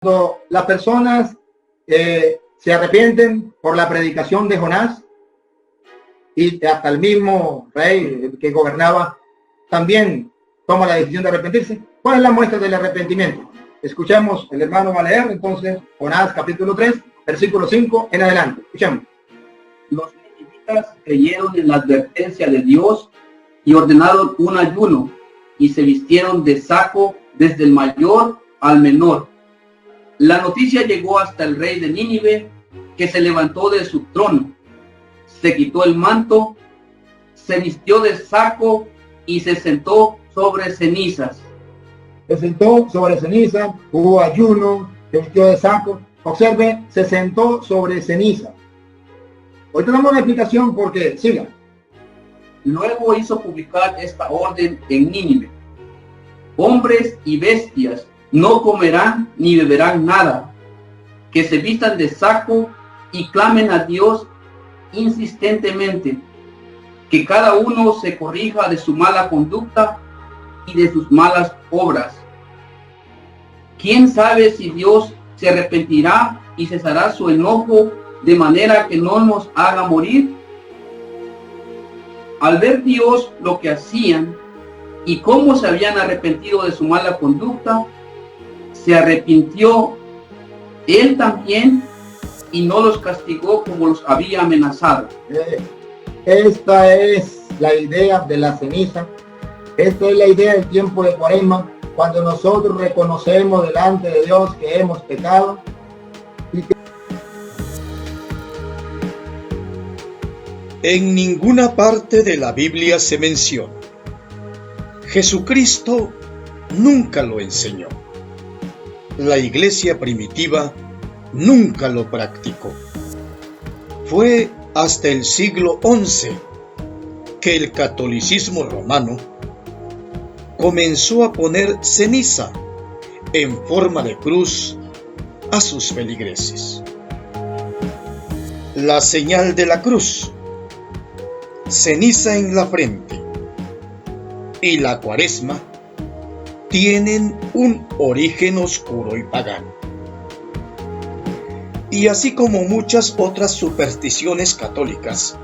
Cuando las personas se arrepienten por la predicación de Jonás, y hasta el mismo rey que gobernaba también toma la decisión de arrepentirse. ¿Cuál es la muestra del arrepentimiento? Escuchemos, el hermano va a leer entonces Jonás capítulo 3, versículo 5 en adelante. Escuchemos. Los ninivitas creyeron en la advertencia de Dios y ordenaron un ayuno y se vistieron de saco desde el mayor al menor. La noticia llegó hasta el rey de Nínive, que se levantó de su trono, se quitó el manto, se vistió de saco y se sentó sobre cenizas. Se sentó sobre ceniza, hubo ayuno, se vistió de saco. Observe, se sentó sobre ceniza. Hoy tenemos una explicación porque, siga. Luego hizo publicar esta orden en Nínive: hombres y bestias no comerán ni beberán nada, que se vistan de saco y clamen a Dios insistentemente, que cada uno se corrija de su mala conducta y de sus malas obras. ¿Quién sabe si Dios se arrepentirá y cesará su enojo de manera que no nos haga morir? Al ver Dios lo que hacían y cómo se habían arrepentido de su mala conducta, se arrepintió él también y no los castigó como los había amenazado. Esta es la idea de la ceniza. Esta es la idea del tiempo de Cuaresma, cuando nosotros reconocemos delante de Dios que hemos pecado y que... En ninguna parte de la Biblia se menciona. Jesucristo nunca lo enseñó. La iglesia primitiva nunca lo practicó. Fue hasta el siglo XI que el catolicismo romano comenzó a poner ceniza en forma de cruz a sus feligreses. La señal de la cruz, ceniza en la frente, y la Cuaresma tienen un origen oscuro y pagano. Y así como muchas otras supersticiones católicas,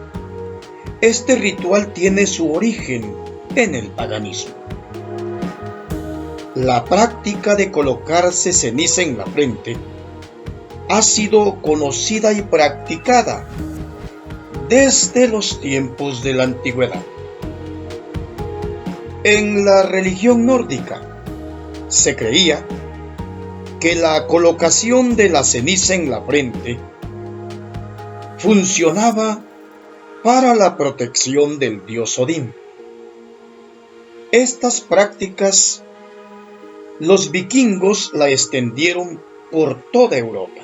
este ritual tiene su origen en el paganismo. La práctica de colocarse ceniza en la frente ha sido conocida y practicada desde los tiempos de la antigüedad. En la religión nórdica se creía que la colocación de la ceniza en la frente funcionaba para la protección del dios Odín. Estas prácticas los vikingos la extendieron por toda Europa.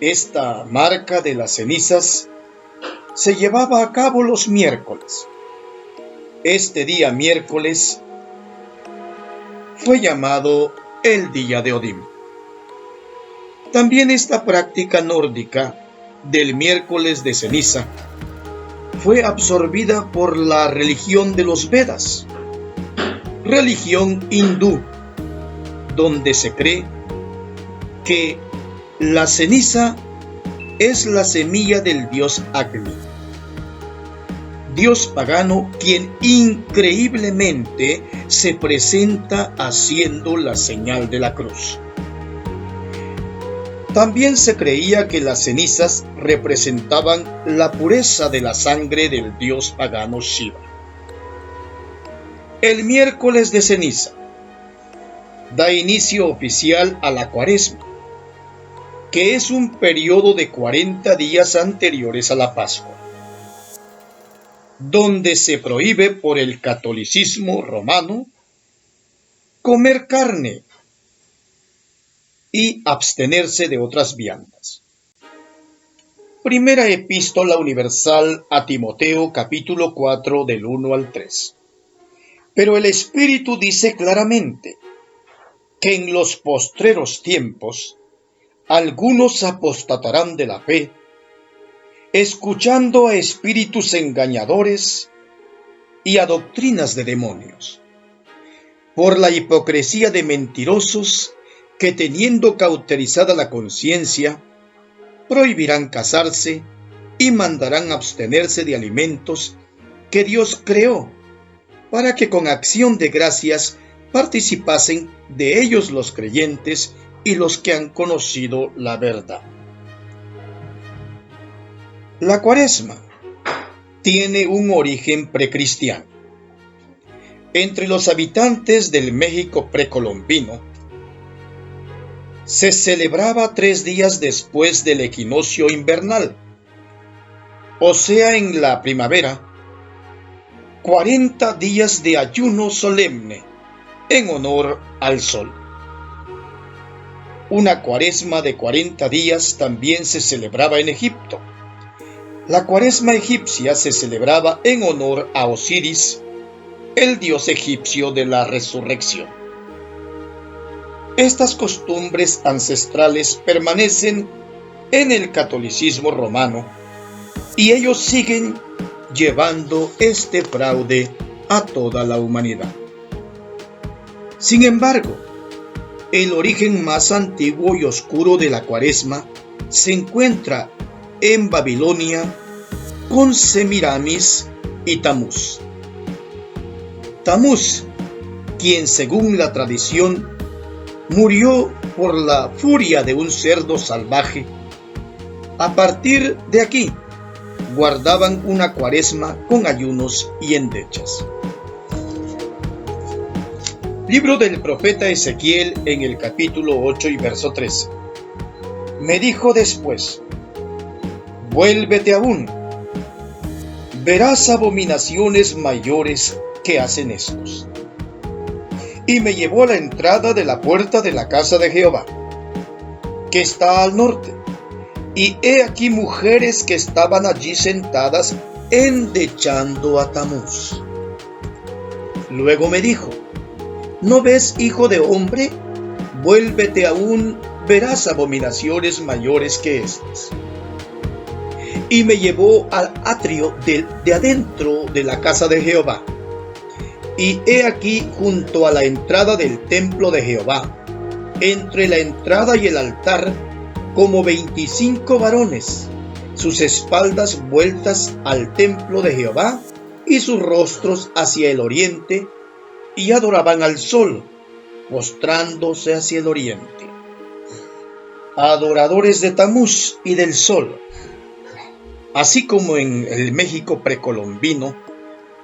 Esta marca de las cenizas se llevaba a cabo los miércoles. Este día miércoles fue llamado el día de Odín. También esta práctica nórdica del miércoles de ceniza fue absorbida por la religión de los Vedas, religión hindú, donde se cree que la ceniza es la semilla del dios Agni, dios pagano quien increíblemente se presenta haciendo la señal de la cruz. También se creía que las cenizas representaban la pureza de la sangre del dios pagano Shiva. El miércoles de ceniza da inicio oficial a la Cuaresma, que es un periodo de 40 días anteriores a la Pascua, donde se prohíbe por el catolicismo romano comer carne y abstenerse de otras viandas. Primera Epístola Universal a Timoteo, capítulo 4, del 1 al 3. Pero el Espíritu dice claramente que en los postreros tiempos algunos apostatarán de la fe, escuchando a espíritus engañadores y a doctrinas de demonios, por la hipocresía de mentirosos que teniendo cauterizada la conciencia, prohibirán casarse y mandarán abstenerse de alimentos que Dios creó, para que con acción de gracias participasen de ellos los creyentes y los que han conocido la verdad. La Cuaresma tiene un origen precristiano. Entre los habitantes del México precolombino, se celebraba 3 días después del equinoccio invernal, o sea, en la primavera, 40 días de ayuno solemne en honor al sol. Una cuaresma de 40 días también se celebraba en Egipto. La cuaresma egipcia se celebraba en honor a Osiris, el dios egipcio de la resurrección. Estas costumbres ancestrales permanecen en el catolicismo romano y ellos siguen llevando este fraude a toda la humanidad. Sin embargo, el origen más antiguo y oscuro de la Cuaresma se encuentra en Babilonia con Semiramis y Tamuz. Tamuz, quien según la tradición murió por la furia de un cerdo salvaje. A partir de aquí, guardaban una cuaresma con ayunos y endechas. Libro del profeta Ezequiel en el capítulo 8 y verso 13. Me dijo después: vuélvete aún, verás abominaciones mayores que hacen estos. Y me llevó a la entrada de la puerta de la casa de Jehová, que está al norte, y he aquí mujeres que estaban allí sentadas endechando a Tamuz. Luego me dijo: ¿no ves, hijo de hombre? Vuélvete aún, verás abominaciones mayores que estas. Y me llevó al atrio de adentro de la casa de Jehová. Y he aquí junto a la entrada del templo de Jehová, entre la entrada y el altar, como 25 varones, sus espaldas vueltas al templo de Jehová y sus rostros hacia el oriente, y adoraban al sol, postrándose hacia el oriente. Adoradores de Tamuz y del sol. Así como en el México precolombino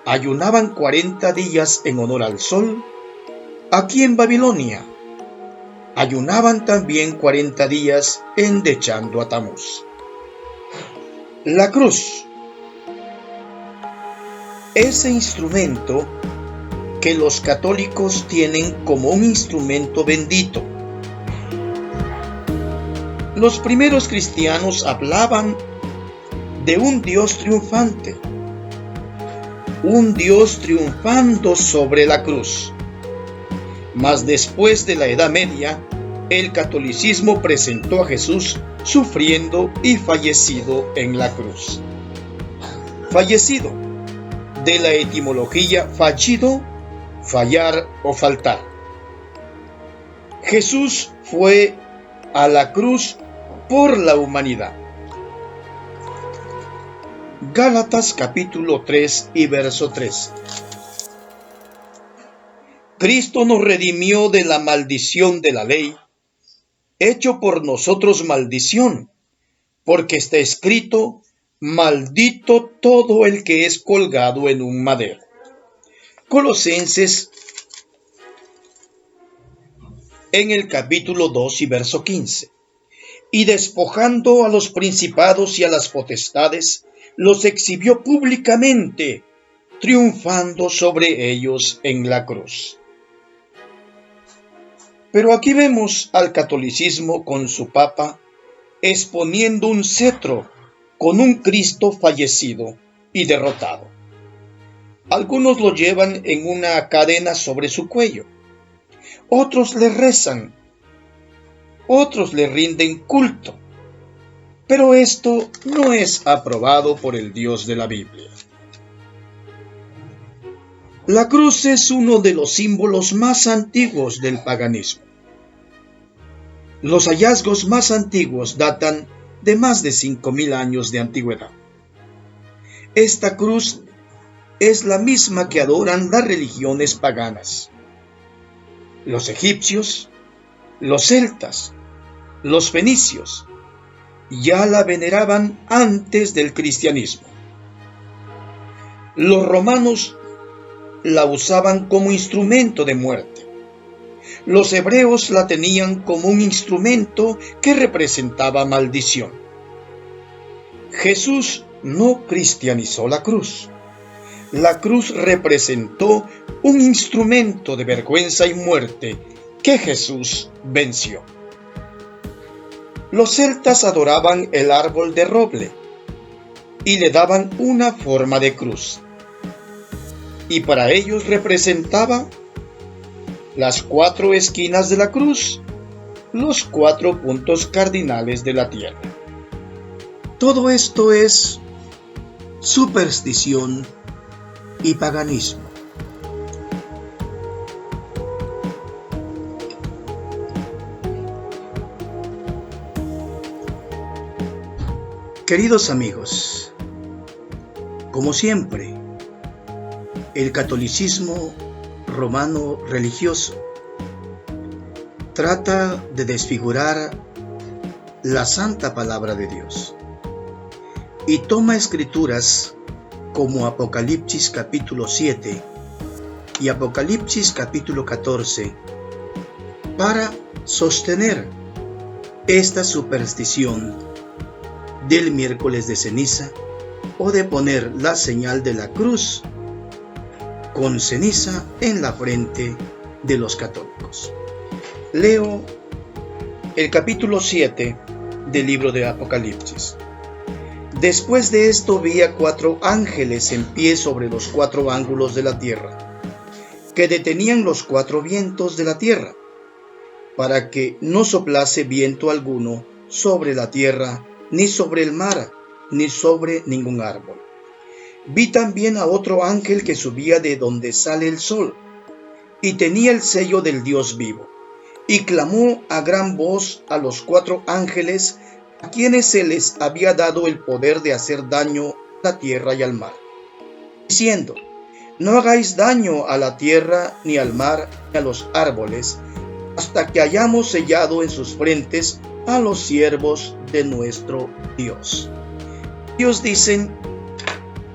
ayunaban 40 días en honor al sol, aquí en Babilonia ayunaban también 40 días endechando a Tamuz. La cruz, ese instrumento que los católicos tienen como un instrumento bendito. Los primeros cristianos hablaban de un Dios triunfante, un Dios triunfando sobre la cruz. Mas después de la Edad Media, el catolicismo presentó a Jesús sufriendo y fallecido en la cruz. Fallecido, de la etimología fallido, fallar o faltar. Jesús fue a la cruz por la humanidad. Gálatas capítulo 3 y verso 3. Cristo nos redimió de la maldición de la ley, hecho por nosotros maldición, porque está escrito: maldito todo el que es colgado en un madero. Colosenses en el capítulo 2 y verso 15. Y despojando a los principados y a las potestades, los exhibió públicamente, triunfando sobre ellos en la cruz. Pero aquí vemos al catolicismo con su papa exponiendo un cetro con un Cristo fallecido y derrotado. Algunos lo llevan en una cadena sobre su cuello, otros le rezan, otros le rinden culto, pero esto no es aprobado por el Dios de la Biblia. La cruz es uno de los símbolos más antiguos del paganismo. Los hallazgos más antiguos datan de más de 5.000 años de antigüedad. Esta cruz es la misma que adoran las religiones paganas. Los egipcios, los celtas, los fenicios ya la veneraban antes del cristianismo. Los romanos la usaban como instrumento de muerte. Los hebreos la tenían como un instrumento que representaba maldición. Jesús no cristianizó la cruz. La cruz representó un instrumento de vergüenza y muerte que Jesús venció. Los celtas adoraban el árbol de roble y le daban una forma de cruz. Y para ellos representaba las 4 esquinas de la cruz, los 4 puntos cardinales de la tierra. Todo esto es superstición y paganismo. Queridos amigos, como siempre, el catolicismo romano religioso trata de desfigurar la santa palabra de Dios y toma escrituras como Apocalipsis capítulo 7 y Apocalipsis capítulo 14 para sostener esta superstición del miércoles de ceniza o de poner la señal de la cruz con ceniza en la frente de los católicos. Leo el capítulo 7 del libro de Apocalipsis. Después de esto vi a 4 ángeles en pie sobre los 4 ángulos de la tierra, que detenían los 4 vientos de la tierra, para que no soplase viento alguno sobre la tierra, ni sobre el mar, ni sobre ningún árbol. Vi también a otro ángel que subía de donde sale el sol, y tenía el sello del Dios vivo, y clamó a gran voz a los 4 ángeles a quienes se les había dado el poder de hacer daño a la tierra y al mar, diciendo: no hagáis daño a la tierra, ni al mar, ni a los árboles, hasta que hayamos sellado en sus frentes a los siervos de nuestro Dios. Ellos dicen: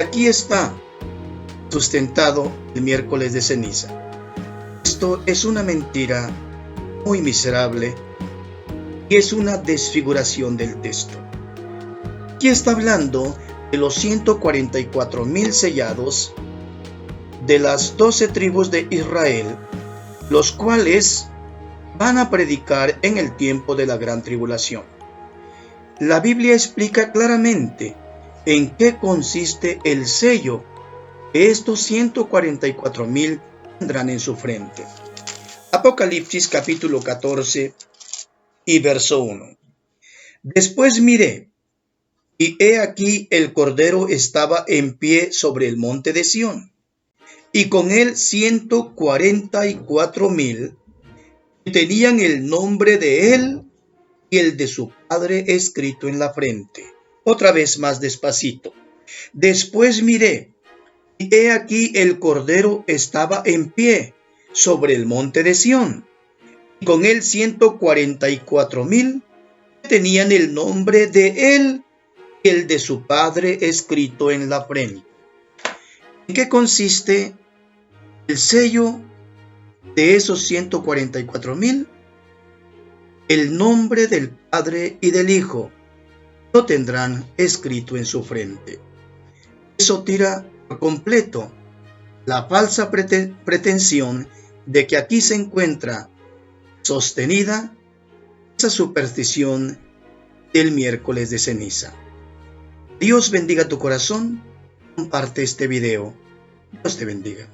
aquí está sustentado el miércoles de ceniza. Esto es una mentira muy miserable y es una desfiguración del texto. Aquí está hablando de los 144,000 sellados de las 12 tribus de Israel, los cuales van a predicar en el tiempo de la gran tribulación. La Biblia explica claramente en qué consiste el sello que estos 144,000 tendrán en su frente. Apocalipsis capítulo 14 y verso 1. Después miré, y he aquí el Cordero estaba en pie sobre el monte de Sión, y con él 144,000 que tenían el nombre de él y el de su Padre escrito en la frente. Otra vez más despacito. Después miré, y he aquí el Cordero estaba en pie sobre el monte de Sión, y con él 144,000 que tenían el nombre de él y el de su Padre escrito en la frente. ¿En qué consiste el sello de esos 144,000? El nombre del Padre y del Hijo lo tendrán escrito en su frente. Eso tira por completo la falsa pretensión de que aquí se encuentra sostenida esa superstición del miércoles de ceniza. Dios bendiga tu corazón. Comparte este video. Dios te bendiga.